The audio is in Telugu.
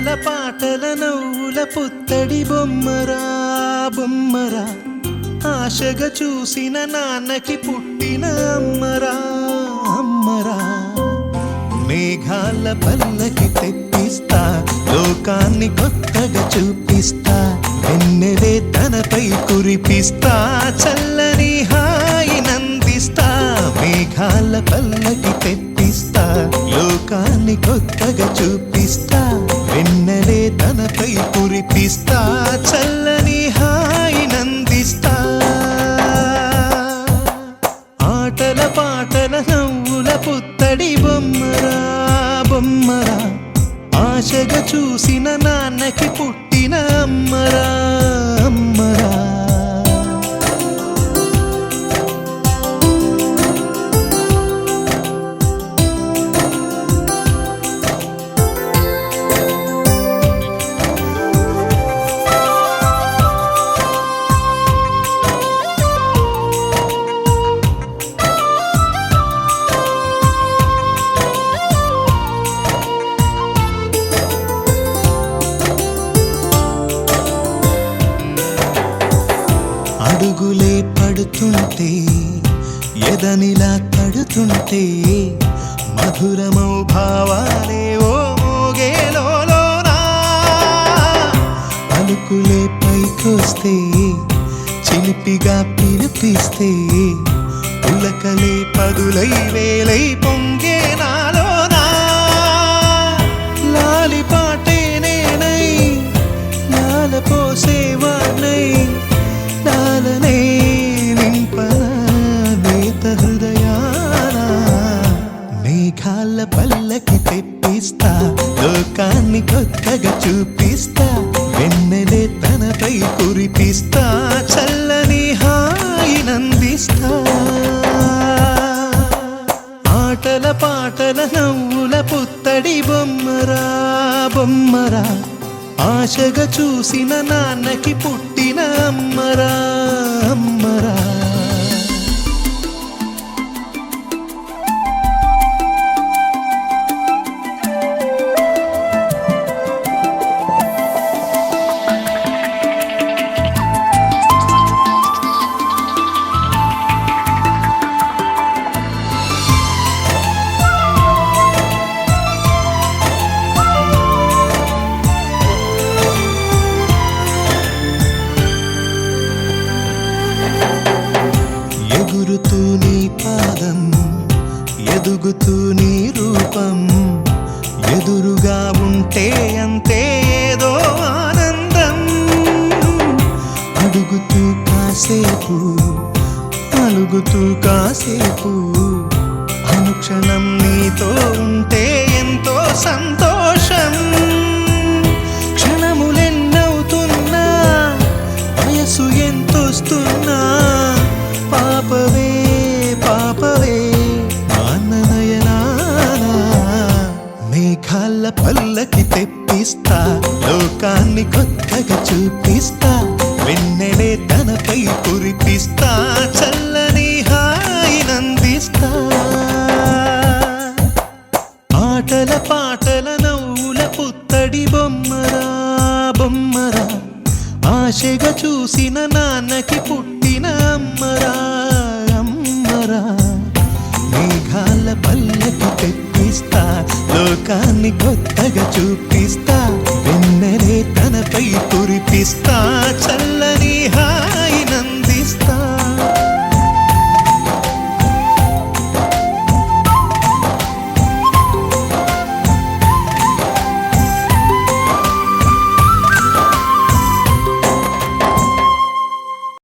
ఆటల పాటల నవ్వుల పుత్తడి బొమ్మరా బొమ్మరా ఆశగా చూసిన నాన్నకి పుట్టిన అమ్మరా అమ్మరా మేఘాల పల్లకి తెప్పిస్తా లోకాన్ని కొత్తగా చూపిస్తా వెన్నెలే తనపై కురిపిస్తా చల్లని హాయి నందిస్తా మేఘాల పల్లకి తెప్పిస్తా లోకాన్ని కొత్తగా చూపిస్తా వెన్నెలే తనపై కురిపిస్తా చల్లని హాయి నందిస్తా ఆటల పాటల నవ్వుల పుత్తడి బొమ్మరా బొమ్మరా ఆశగా చూసిన నాన్నకి పుట్టిన అమ్మరా అమ్మరా అడుగులే పడుతుంటే ఎదనిలా తడుతుంటే మధురమౌ భావాలే ఓ మోగేలోనా పలుకులే పైకొస్తే చిలిపిగా పిలిపిస్తే పులకలే పదులై వేలై పొంగే నాలోనా లాలి పాటే నేనై లాల పోసేవాణ్ణై లాలనే నింపన నేత హృదయాన మేఘాల పల్లకి తెప్పిస్తా లోకాన్ని కొత్తగా చూపిస్తా వెన్నెలే తనపై కురిపిస్తా చల్లని హాయి నందిస్తా ఆటల పాటల నవ్వుల పుత్తడి బొమ్మరా బొమ్మరా ఆశగా చూసిన నాన్నకి పుట్టిన అమ్మరా అమ్మరా ఎగురుతూ నీ పాదం ఎదుగుతూ నీ రూపం ఎదురుగా ఉంటే అంతే ఏదో ఆనందం అడుగుతూ కాసేపు అలుగుతూ కాసేపు అనుక్షణం నీతో ఉంటే ఎంతో సంతోషం క్షణములెన్నవుతున్నా వయసు ఎంతొస్తున్నా పాపవే పాపవే మాననయనానా మేఘాల పల్లకి తెప్పిస్తా లోకాన్ని కొత్తగా చూపిస్తా వెన్నెలే తనపై కురిపిస్తా చల్లని హాయి నందిస్తా ఆటల పాటల నవ్వుల పుత్తడి బొమ్మరా బొమ్మరా ఆశగా చూసిన నాన్నకి పుట్టిన అమ్మరా అమ్మరా మేఘాల పల్లకి తెప్పిస్తా లోకాన్ని కొత్తగా చూపి